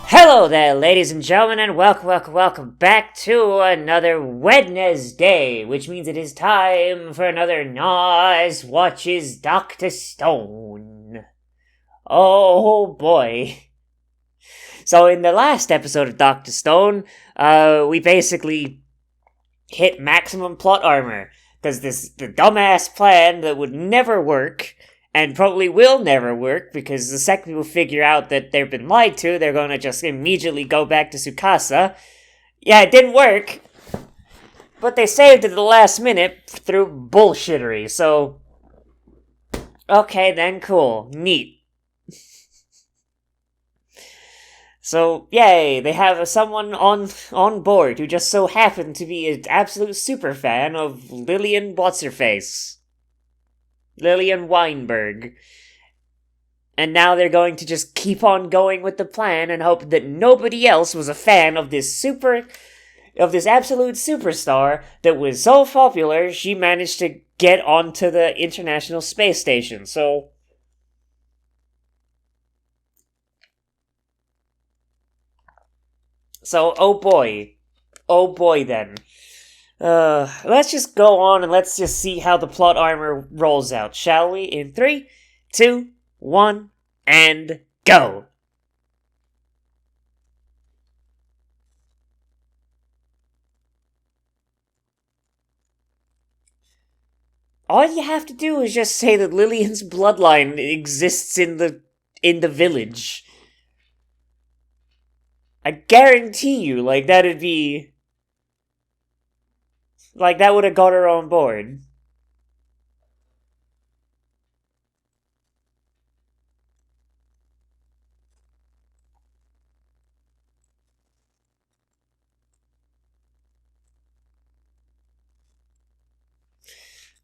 Hello there, ladies and gentlemen, and welcome back to another Wednesday, which means it is time for another Nozz Watches Dr. Stone. Oh boy. So in the last episode of Dr. Stone, we basically hit maximum plot armor, because the dumbass plan that would never work, and probably will never work, because the second people figure out that they've been lied to, they're gonna just immediately go back to Tsukasa. Yeah, it didn't work, but they saved it at the last minute through bullshittery, so... Okay then, cool. Neat. So, yay, they have someone on board who just so happened to be an absolute super fan of Lillian What's-Her-Face. Lillian Weinberg. And now they're going to just keep on going with the plan and hope that nobody else was a fan of this absolute superstar that was so popular she managed to get onto the International Space Station. So, oh boy then. Let's just go on and let's just see how the plot armor rolls out, shall we? In 3, 2, 1, and go! All you have to do is just say that Lillian's bloodline exists in the village. I guarantee you, that'd be... that would have got her on board.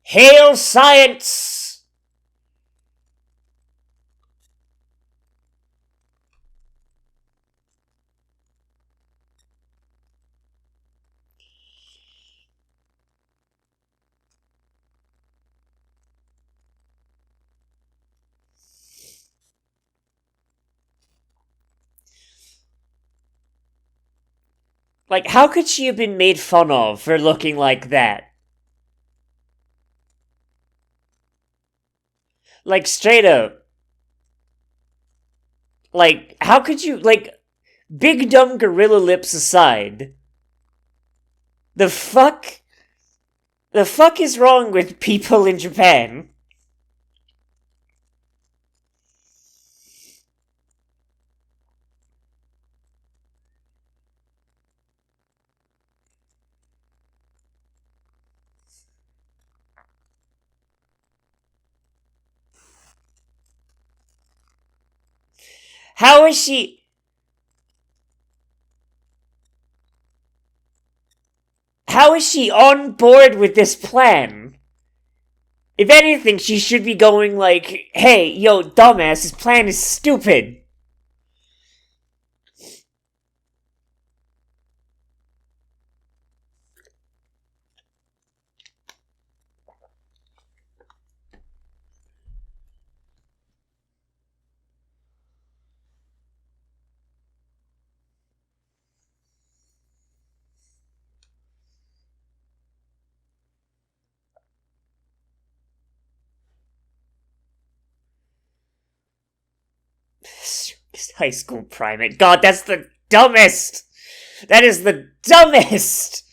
Hail science! How could she have been made fun of for looking like that? Straight up. How could you, big dumb gorilla lips aside, the fuck is wrong with people in Japan? How is she... How is she on board with this plan? If anything, she should be going hey, yo, dumbass, this plan is stupid. High school primate. God, that's the dumbest! That is the dumbest!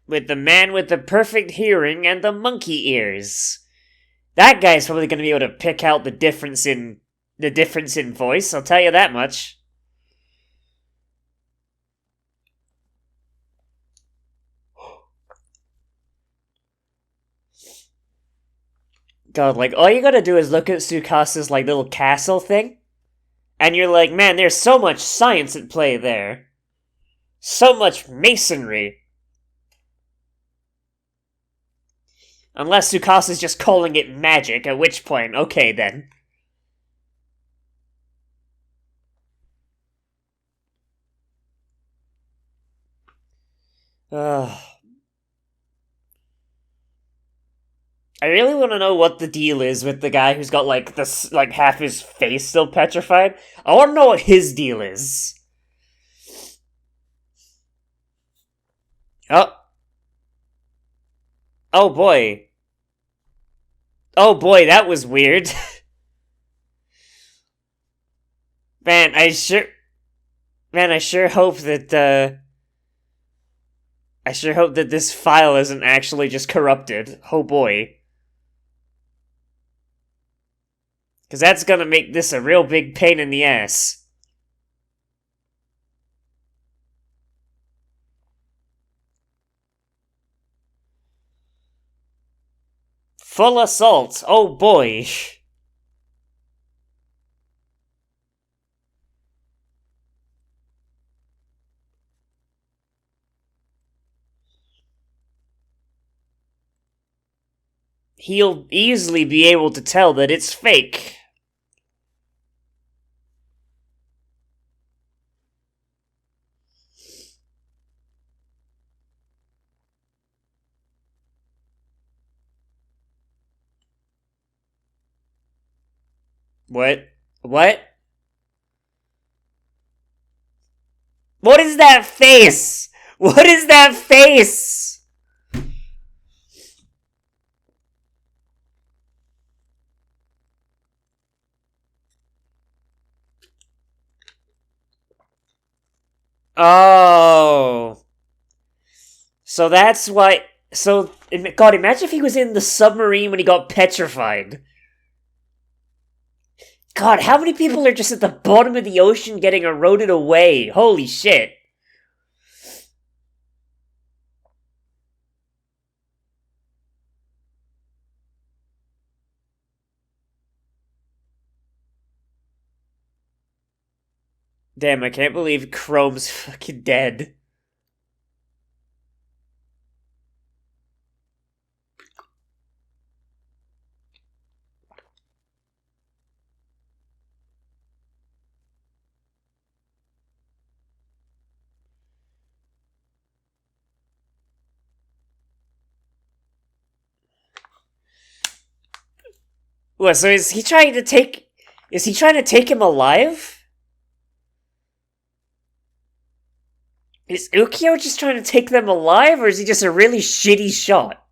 With the man with the perfect hearing and the monkey ears. That guy's probably going to be able to pick out the difference in voice, I'll tell you that much. God, all you gotta do is look at Tsukasa's, little castle thing, and you're like, man, there's so much science at play there. So much masonry. Unless Tsukasa's just calling it magic, at which point, okay then. Ugh. I really want to know what the deal is with the guy who's got, like, this, like, half his face still petrified. I want to know what his deal is. Oh. Oh boy. Oh boy, that was weird. Man, I sure hope that, I sure hope that this file isn't actually just corrupted. Oh boy. Because that's gonna make this a real big pain in the ass. Full assault. Oh boy. He'll easily be able to tell that it's fake. What? What? What is that face? What is that face? Oh. So that's why. So, God, imagine if he was in the submarine when he got petrified. God, how many people are just at the bottom of the ocean getting eroded away? Holy shit. Damn, I can't believe Chrome's fucking dead. What, so is he trying to take... Is he trying to take him alive? Is Ukyo just trying to take them alive, or is he just a really shitty shot?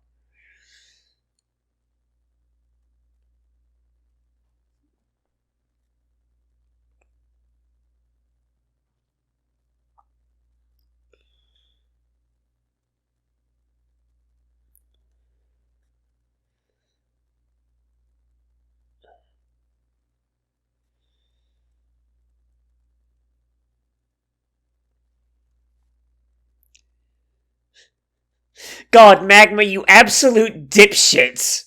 God, Magma, you absolute dipshit!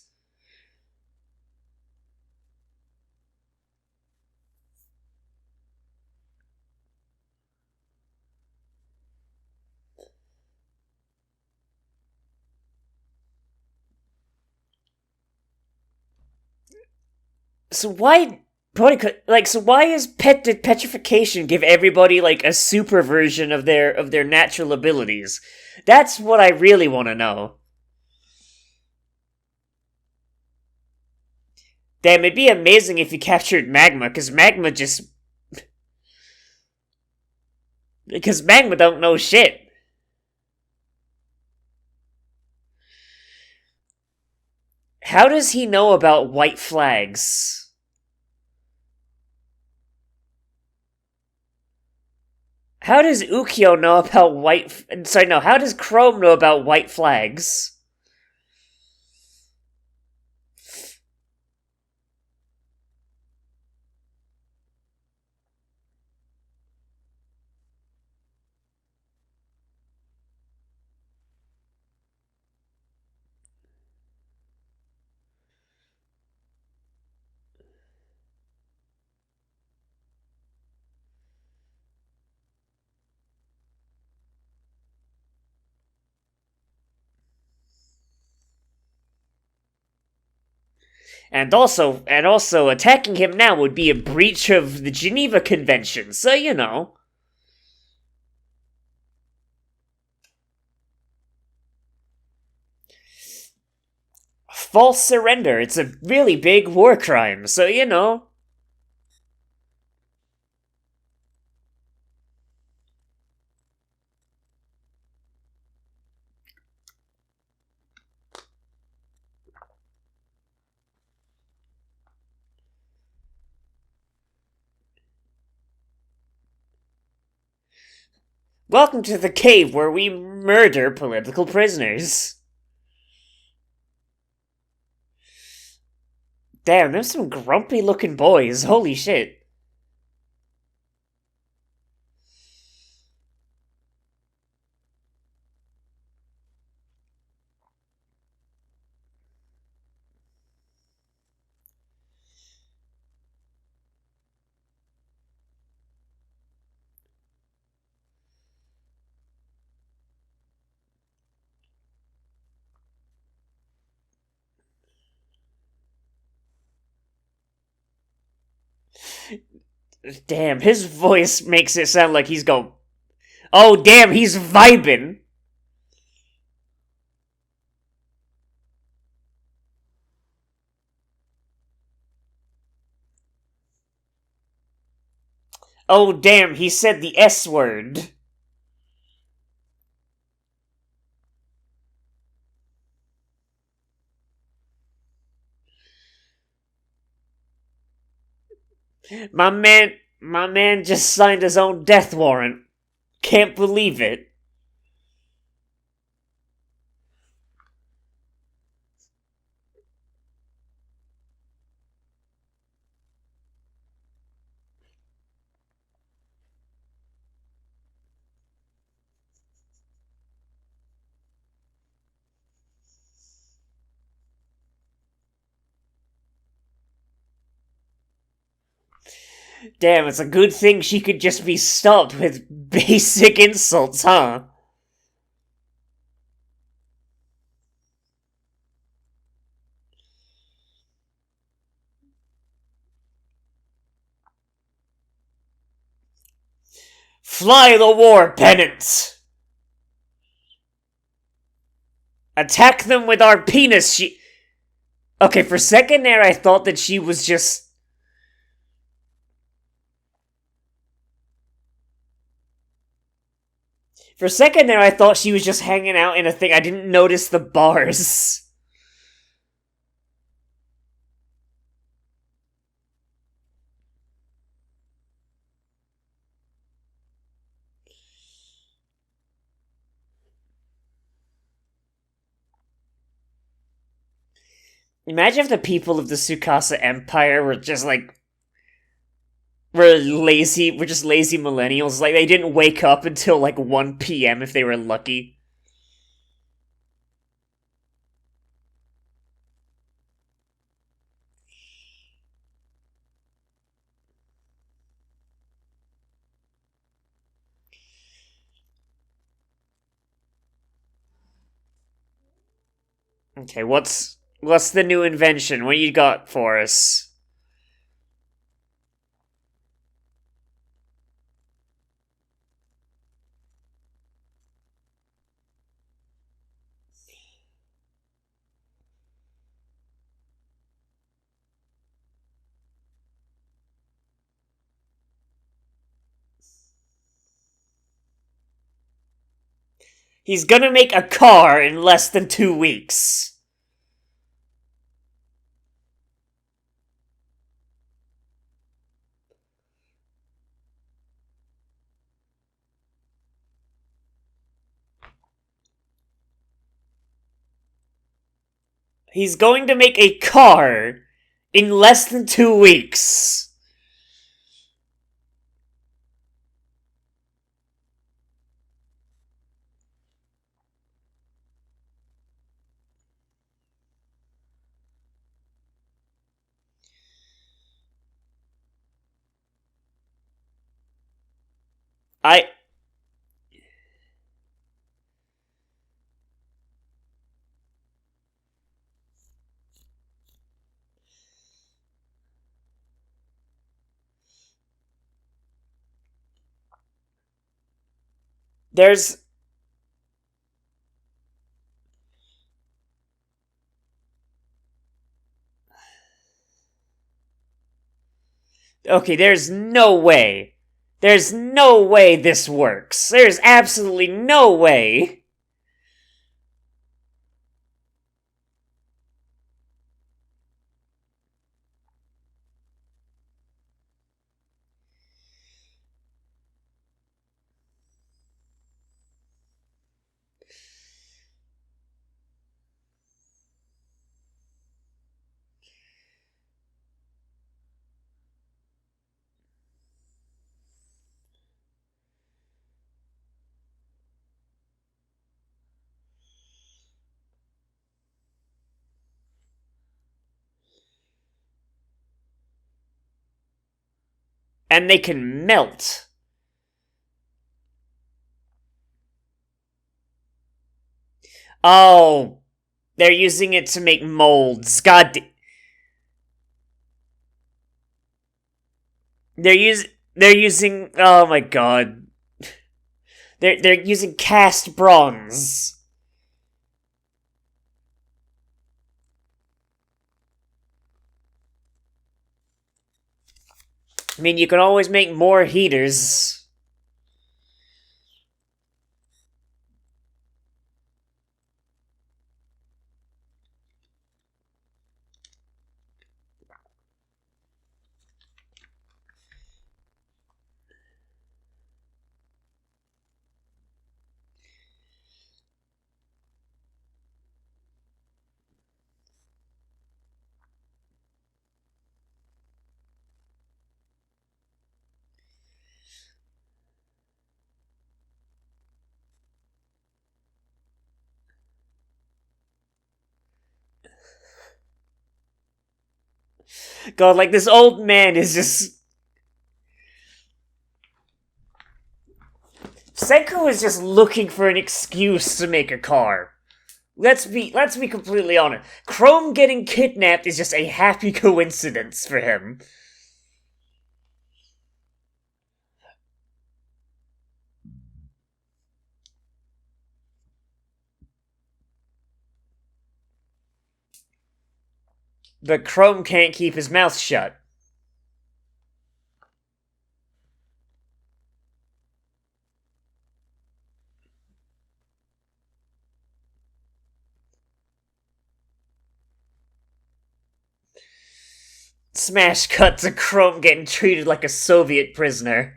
So why... so why did petrification give everybody, like, a super version of their natural abilities? That's what I really want to know. Damn, it'd be amazing if you captured Magma, because Magma just... Because Magma don't know shit. How does he know about white flags? How does Ukyo know about white... Sorry, no, how does Chrome know about white flags? And also, attacking him now would be a breach of the Geneva Convention, so you know. False surrender, it's a really big war crime, so you know. Welcome to the cave where we murder political prisoners. Damn, there's some grumpy looking boys, holy shit. Damn, his voice makes it sound like he's going, oh damn, he's vibing. Oh damn, he said the S word. My man just signed his own death warrant. Can't believe it. Damn, it's a good thing she could just be stopped with basic insults, huh? Fly the war pennants! Attack them with our penis Okay, for a second there I thought that she was just... For a second there I thought she was just hanging out in a thing. I didn't notice the bars. Imagine if the people of the Tsukasa Empire were just like... We're just lazy millennials. Like, they didn't wake up until like 1 p.m. if they were lucky. Okay, what's the new invention? What you got for us? He's gonna make a car in less than 2 weeks. He's going to make a car in less than 2 weeks. I There's... Okay, there's no way. There's no way this works. There's absolutely no way. And they can melt. Oh, they're using it to make molds. They're using oh my god. They're using cast bronze. I mean, you can always make more heaters. God, like, this old man is just... Senku is just looking for an excuse to make a car. Let's be completely honest. Chrome getting kidnapped is just a happy coincidence for him. But Chrome can't keep his mouth shut. Smash cut to Chrome getting treated like a Soviet prisoner.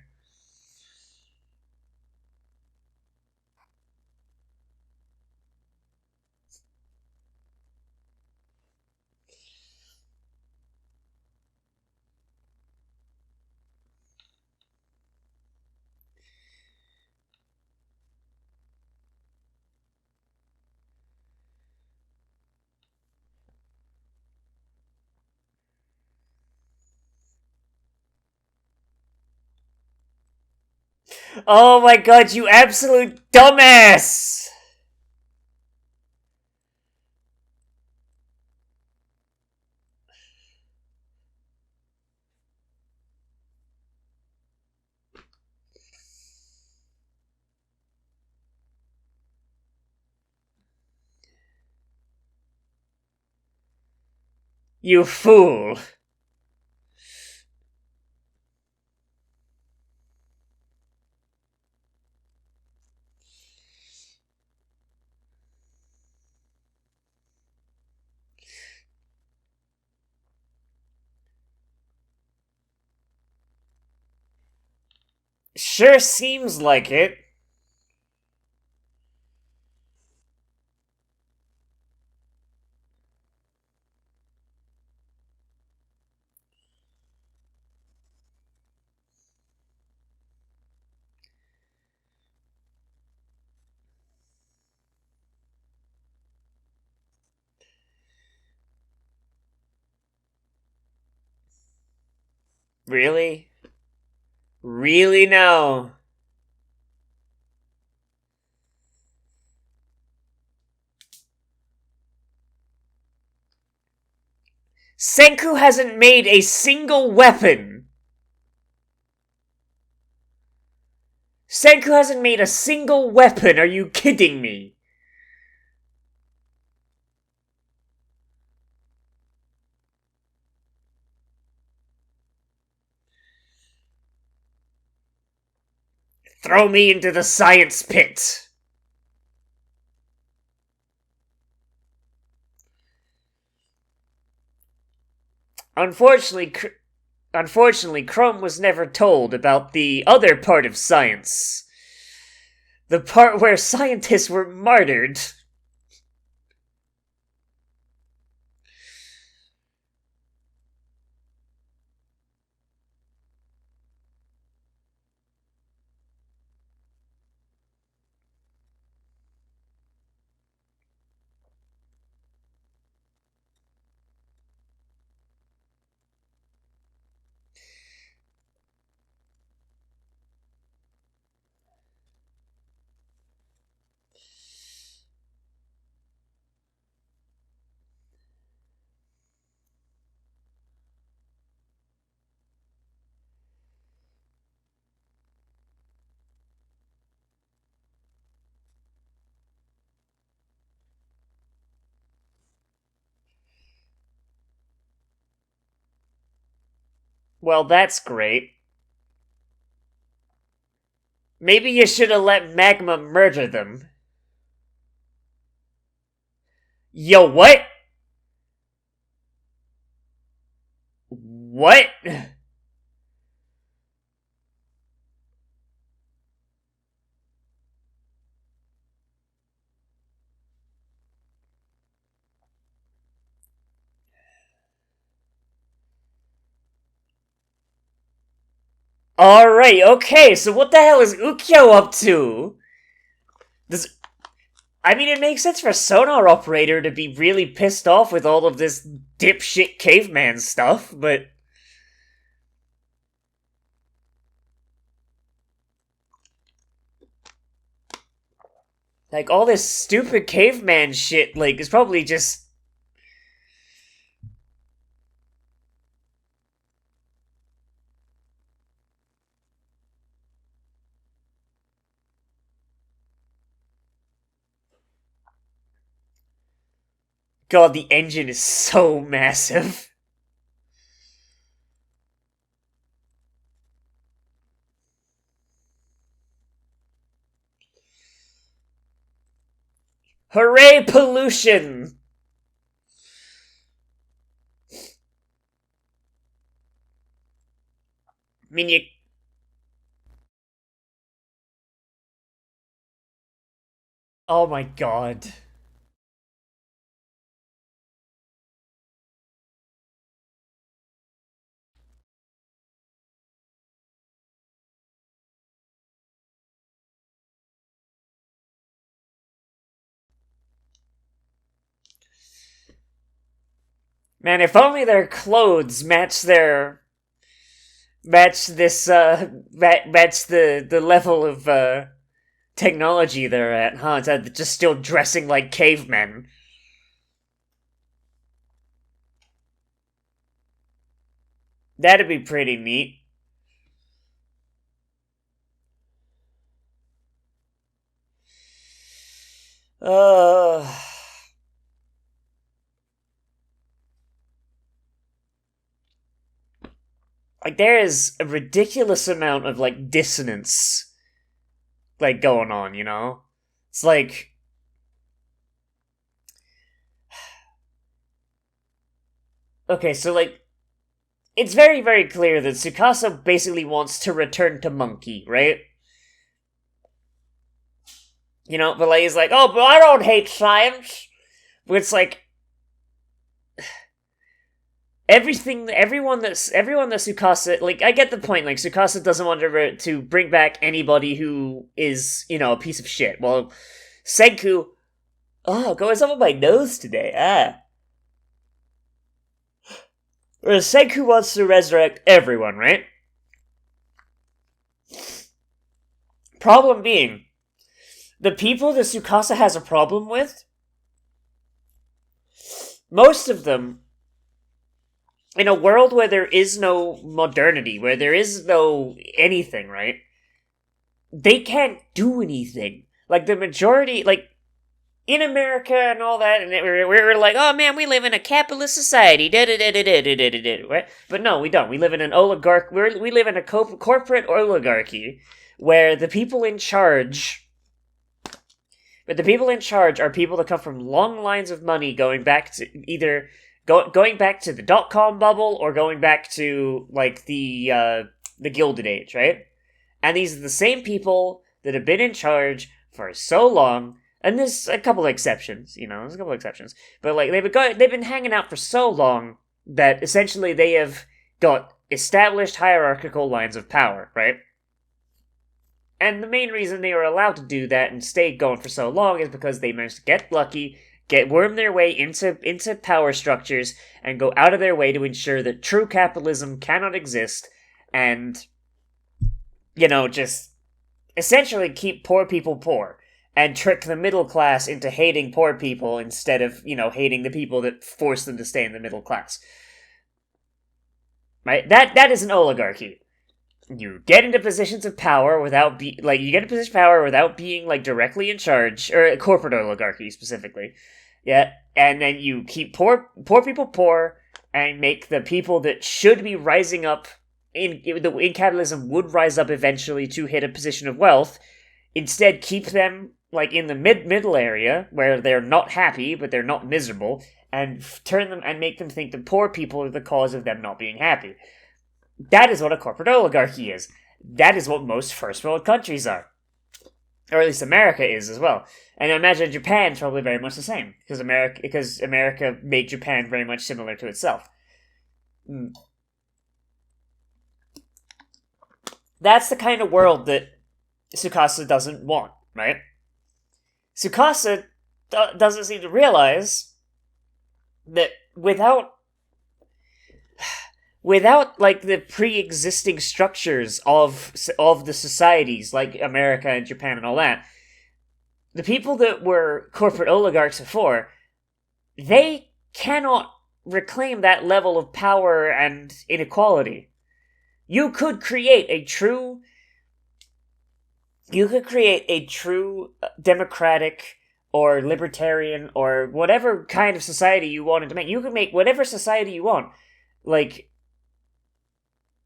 Oh my god, you absolute dumbass! You fool. Sure seems like it. Really? Really no. Senku hasn't made a single weapon. Senku hasn't made a single weapon, are you kidding me? Throw me into the science pit! Unfortunately, Chrome was never told about the other part of science. The part where scientists were martyred. Well, that's great. Maybe you should have let Magma murder them. Yo, what? What? Alright, okay, so what the hell is Ukyo up to? I mean, it makes sense for a sonar operator to be really pissed off with all of this dipshit caveman stuff, but... Like, all this stupid caveman shit, like, is probably just... God, the engine is so massive. Hooray, pollution! I mean, you... Oh my god. Man, if only their clothes match their... Match this, match the level of, technology they're at, huh? They're just still dressing like cavemen. That'd be pretty neat. Uh... Like, there is a ridiculous amount of, like, dissonance, like, going on, you know? It's like... Okay, so, like, it's very, very clear that Tsukasa basically wants to return to Monkey, right? You know, but like, he's like, oh, but I don't hate science. But it's like, everyone that Tsukasa, like, I get the point, like, Tsukasa doesn't want to bring back anybody who is, you know, a piece of shit. Well, Senku, oh, going some of my nose today, Whereas Senku wants to resurrect everyone, right? Problem being, the people that Tsukasa has a problem with, most of them, in a world where there is no modernity, where there is no anything, right? they can't do anything. Like, the majority, like, in America and all that, and we're like, oh man, we live in a capitalist society, right? But no, we don't. We live in an we live in a corporate oligarchy, where the people in charge... But the people in charge are people that come from long lines of money going back to either... going back to the dot-com bubble, or going back to, like, the Gilded Age, right? And these are the same people that have been in charge for so long, and there's a couple of exceptions, but, like, they've been hanging out for so long that essentially they have got established hierarchical lines of power, right? And the main reason they were allowed to do that and stay going for so long is because they managed to get lucky, worm their way into power structures, and go out of their way to ensure that true capitalism cannot exist, and, just essentially keep poor people poor, and trick the middle class into hating poor people instead of, hating the people that force them to stay in the middle class. Right? That is an oligarchy. You get into positions of power without being, like, directly in charge, or a corporate oligarchy, specifically. Yeah, and then you keep poor people poor, and make the people that should be rising up in capitalism would rise up eventually to hit a position of wealth. Instead, keep them, like, in the middle area where they're not happy but they're not miserable, and turn them and make them think that poor people are the cause of them not being happy. That is what a corporate oligarchy is. That is what most first world countries are. Or at least America is as well. And I imagine Japan's probably very much the same, because America made Japan very much similar to itself. That's the kind of world that Tsukasa doesn't want, right? Tsukasa doesn't seem to realize that without, like, the pre-existing structures of the societies, like America and Japan and all that, the people that were corporate oligarchs before, they cannot reclaim that level of power and inequality. You could create a true democratic or libertarian or whatever kind of society you wanted to make. You could make whatever society you want, like,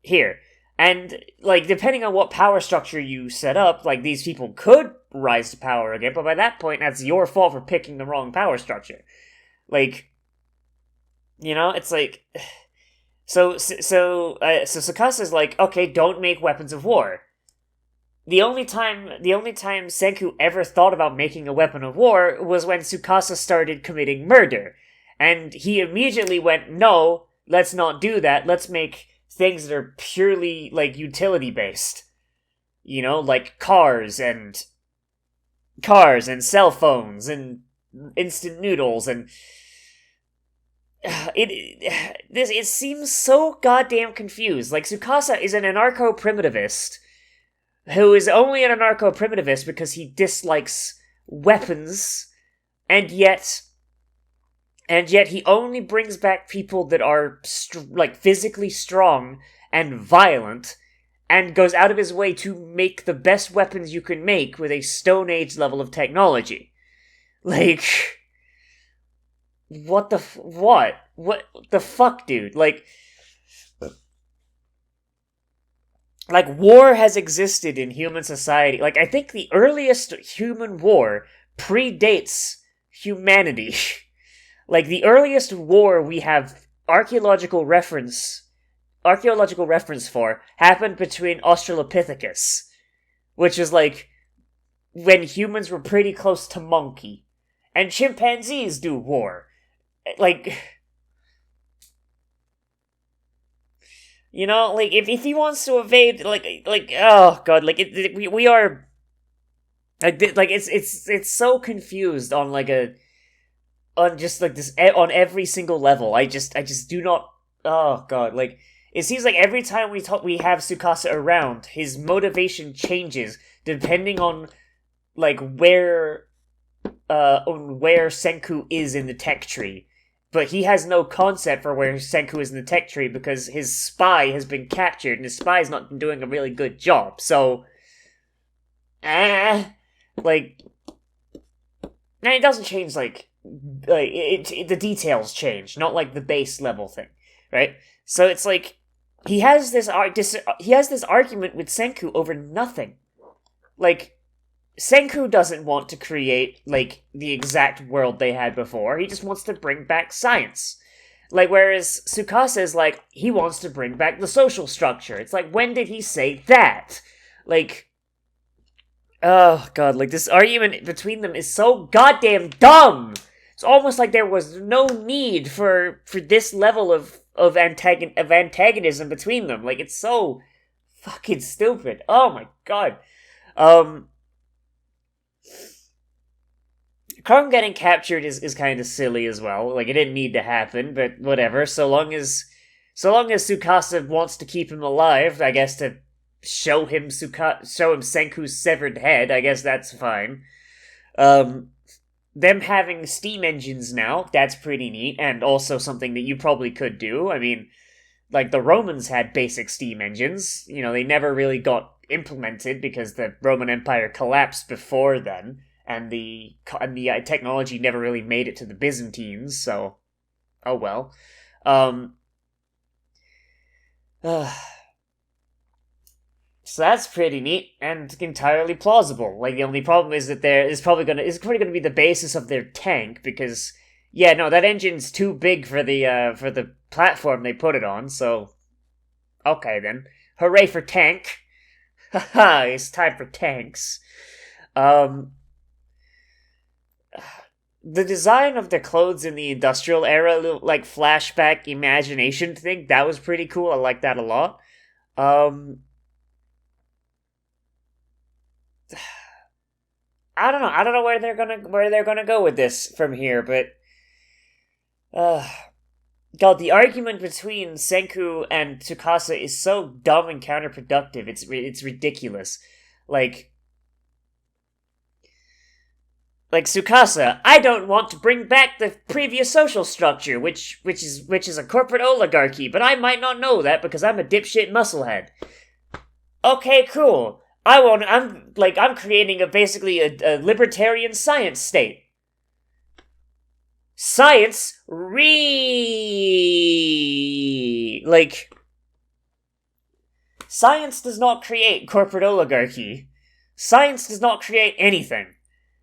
here. And, like, depending on what power structure you set up, like, these people could rise to power again, but by that point, that's your fault for picking the wrong power structure. Like, it's like... So Tsukasa's like, okay, don't make weapons of war. The only time Senku ever thought about making a weapon of war was when Tsukasa started committing murder. And he immediately went, no, let's not do that, let's make things that are purely, like, utility-based. Like cars and cell phones and instant noodles and... It seems so goddamn confused. Like, Tsukasa is an anarcho-primitivist who is only an anarcho-primitivist because he dislikes weapons, and yet he only brings back people that are, physically strong and violent, and goes out of his way to make the best weapons you can make with a Stone Age level of technology. Like... What the fuck, dude? Like, war has existed in human society. Like, I think the earliest human war predates humanity. Like, the earliest war we have archaeological reference for happened between Australopithecus, which is, like, when humans were pretty close to monkey. And chimpanzees do war. Like, if he wants to evade, oh god, we are, it's so confused on, on every single level. I just do not, oh god, it seems like every time we have Tsukasa around, his motivation changes depending on, where Senku is in the tech tree. But he has no concept for where Senku is in the tech tree because his spy has been captured and his spy has not been doing a really good job. So, like, and it doesn't change, like the details change, not like the base level thing, right? So it's like, he has this argument with Senku over nothing. Like, Senku doesn't want to create, like, the exact world they had before. He just wants to bring back science. Like, whereas Tsukasa is like, he wants to bring back the social structure. It's like, when did he say that? Like, oh god, like, this argument between them is so goddamn dumb! It's almost like there was no need for this level of antagonism between them. Like, it's so fucking stupid. Oh my god. Kong getting captured is kind of silly as well. Like, it didn't need to happen, but whatever. So long as Tsukasa wants to keep him alive, I guess, to show him Senku's severed head, I guess that's fine. Them having steam engines now, that's pretty neat, and also something that you probably could do. I mean, like, the Romans had basic steam engines. You know, they never really got implemented because the Roman Empire collapsed before then. And the technology never really made it to the Byzantines, so, oh well. So that's pretty neat and entirely plausible. Like, the only problem is that it's probably gonna be the basis of their tank, because yeah, no, that engine's too big for the platform they put it on. So, okay then, hooray for tank! Haha, it's time for tanks. The design of the clothes in the industrial era, like flashback imagination thing, that was pretty cool. I like that a lot. I don't know where they're gonna go with this from here, but god, the argument between Senku and Tsukasa is so dumb and counterproductive. It's ridiculous. Like Tsukasa, I don't want to bring back the previous social structure, which is a corporate oligarchy, but I might not know that because I'm a dipshit musclehead. Okay, cool. I'm creating basically a libertarian science state. Science science does not create corporate oligarchy. Science does not create anything.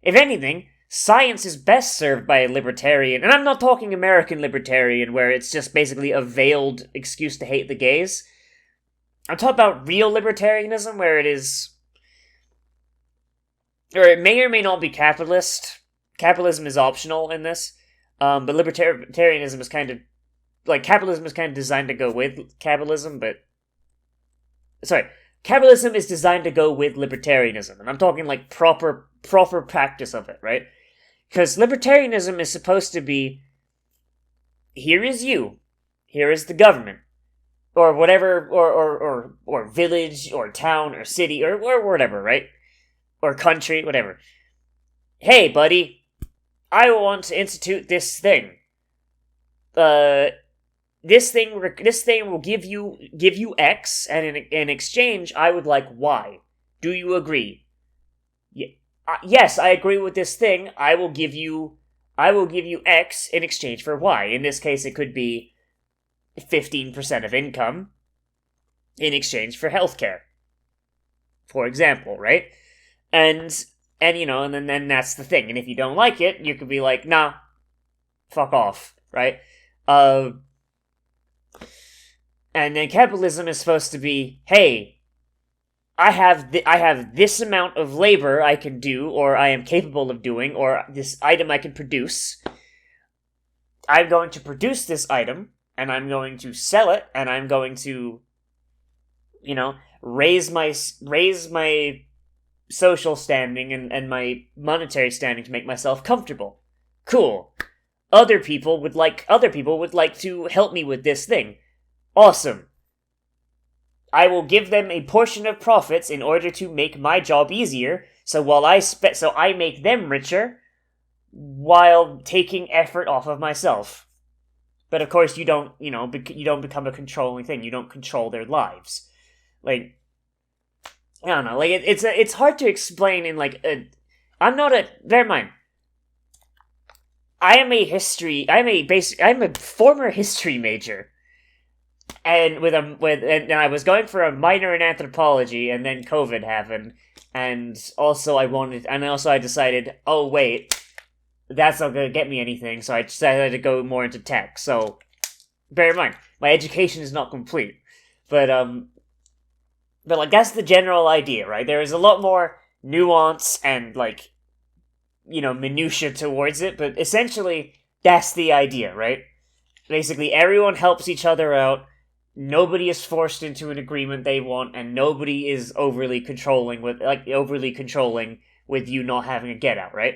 If anything, science is best served by a libertarian, and I'm not talking American libertarian, where it's just basically a veiled excuse to hate the gays. I'm talking about real libertarianism, where it may or may not be capitalist. Capitalism is optional in this, but libertarianism is kind of, like, capitalism is kind of designed to go with capitalism, capitalism is designed to go with libertarianism, and I'm talking, like, proper practice of it, right? Because libertarianism is supposed to be, here is you, here is the government, or whatever, or village, or town, or city, or whatever, right? Or country, whatever. Hey, buddy, I want to institute this thing. This thing will give you X, and in exchange, I would like Y. Do you agree? Yes, I agree with this thing. I will give you X in exchange for Y. In this case, it could be 15% of income in exchange for healthcare, for example, right? And you know, and then that's the thing. And if you don't like it, you could be like, nah, fuck off, right? And then capitalism is supposed to be, hey, I have this amount of labor I can do, or I am capable of doing, or this item I can produce. I'm going to produce this item, and I'm going to sell it, and I'm going to, you know, raise my social standing and my monetary standing to make myself comfortable. Cool. Other people would like to help me with this thing. Awesome. I will give them a portion of profits in order to make my job easier, so I make them richer while taking effort off of myself. But of course you don't become a controlling thing. You don't control their lives. Like, I don't know, like, it's hard to explain in, like, I'm not a, never mind. I'm a former history major. And and I was going for a minor in anthropology, and then COVID happened, and also I decided, oh wait, that's not gonna get me anything, so I decided to go more into tech. So bear in mind, my education is not complete, but like that's the general idea, right? There is a lot more nuance and like, minutia towards it, but essentially that's the idea, right? Basically, everyone helps each other out. Nobody is forced into an agreement they want, and nobody is overly controlling with you not having a get out, right?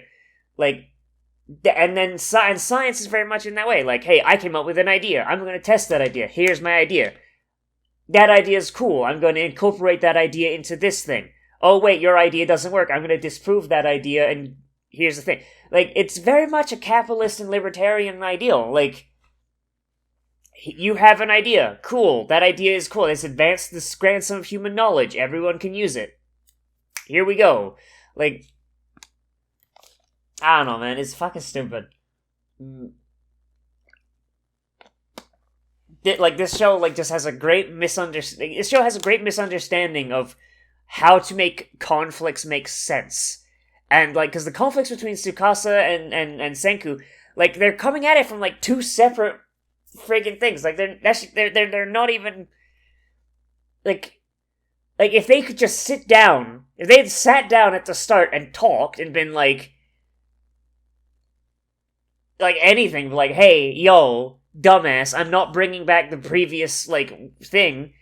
Like, and science is very much in that way. Like, hey, I came up with an idea. I'm going to test that idea. Here's my idea. That idea is cool. I'm going to incorporate that idea into this thing. Oh, wait, your idea doesn't work. I'm going to disprove that idea, and here's the thing. Like, it's very much a capitalist and libertarian ideal. Like, you have an idea. Cool. That idea is cool. It's advanced the grandson of human knowledge. Everyone can use it. Here we go. Like, I don't know, man. It's fucking stupid. Like, this show, like, just has a great misunderstanding. This show has a great misunderstanding of how to make conflicts make sense. And, like, because the conflicts between Tsukasa and Senku, like, they're coming at it from, like, two separate friggin' things. Like, they're not even, like if they could just sit down, if they had sat down at the start and talked and been like anything, like, hey, yo, dumbass, I'm not bringing back the previous, like, thing.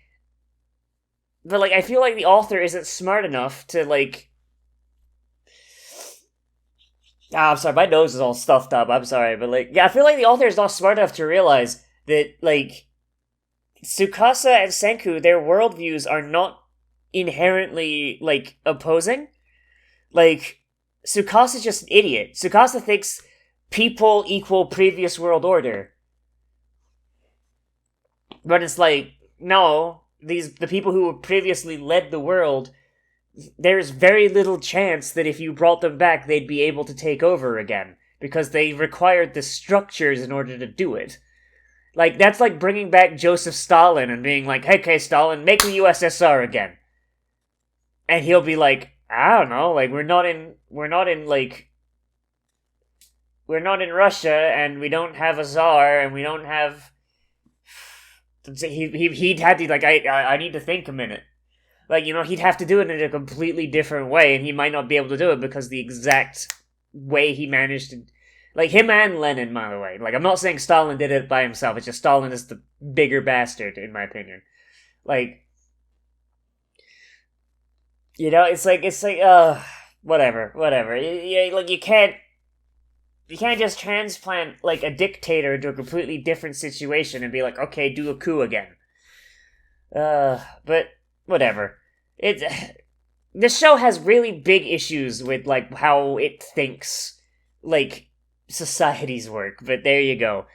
But, like, I feel like the author isn't smart enough to, like, I'm sorry, my nose is all stuffed up, I'm sorry, but, like, yeah, I feel like the author is not smart enough to realize that, like, Tsukasa and Senku, their worldviews are not inherently, like, opposing. Like, Tsukasa's just an idiot. Tsukasa thinks people equal previous world order. But it's like, no, the people who previously led the world, there's very little chance that if you brought them back, they'd be able to take over again, because they required the structures in order to do it. Like, that's like bringing back Joseph Stalin and being like, hey, okay, Stalin, make the USSR again. And he'll be like, I don't know, like, we're not in Russia, and we don't have a czar, and we don't have... He'd have to, like, I need to think a minute. Like, he'd have to do it in a completely different way, and he might not be able to do it because the exact way he managed to... Like, him and Lenin, by the way. Like, I'm not saying Stalin did it by himself, it's just Stalin is the bigger bastard, in my opinion. Like, it's like, whatever. Like, you can't just transplant, like, a dictator to a completely different situation and be like, okay, do a coup again. But, whatever. This show has really big issues with, like, how it thinks, like, societies work, but there you go.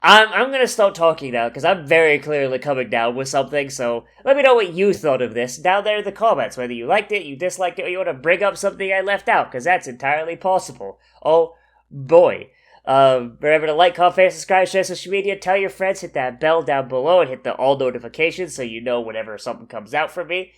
I'm gonna stop talking now, because I'm very clearly coming down with something, so let me know what you thought of this down there in the comments, whether you liked it, you disliked it, or you want to bring up something I left out, because that's entirely possible. Oh boy. Remember to like, comment, favorite, subscribe, share social media, tell your friends, hit that bell down below, and hit the all notifications so you know whenever something comes out from me.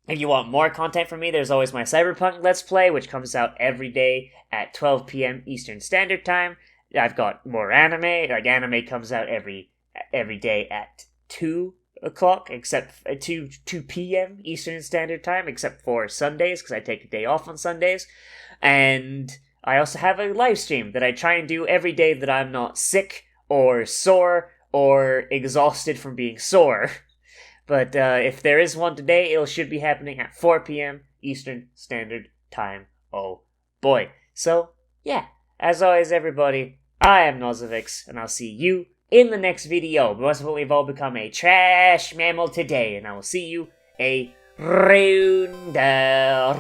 If you want more content from me, there's always my Cyberpunk Let's Play, which comes out every day at 12 p.m. Eastern Standard Time. I've got more anime. Like, anime comes out every day at 2 o'clock, except 2 p.m. Eastern Standard Time, except for Sundays, because I take a day off on Sundays. And I also have a live stream that I try and do every day that I'm not sick or sore or exhausted from being sore. But if there is one today, it should be happening at 4 p.m. Eastern Standard Time. Oh boy. So, yeah. As always, everybody, I am Nozz, and I'll see you in the next video. But most of all, we've all become a trash mammal today, and I will see you around the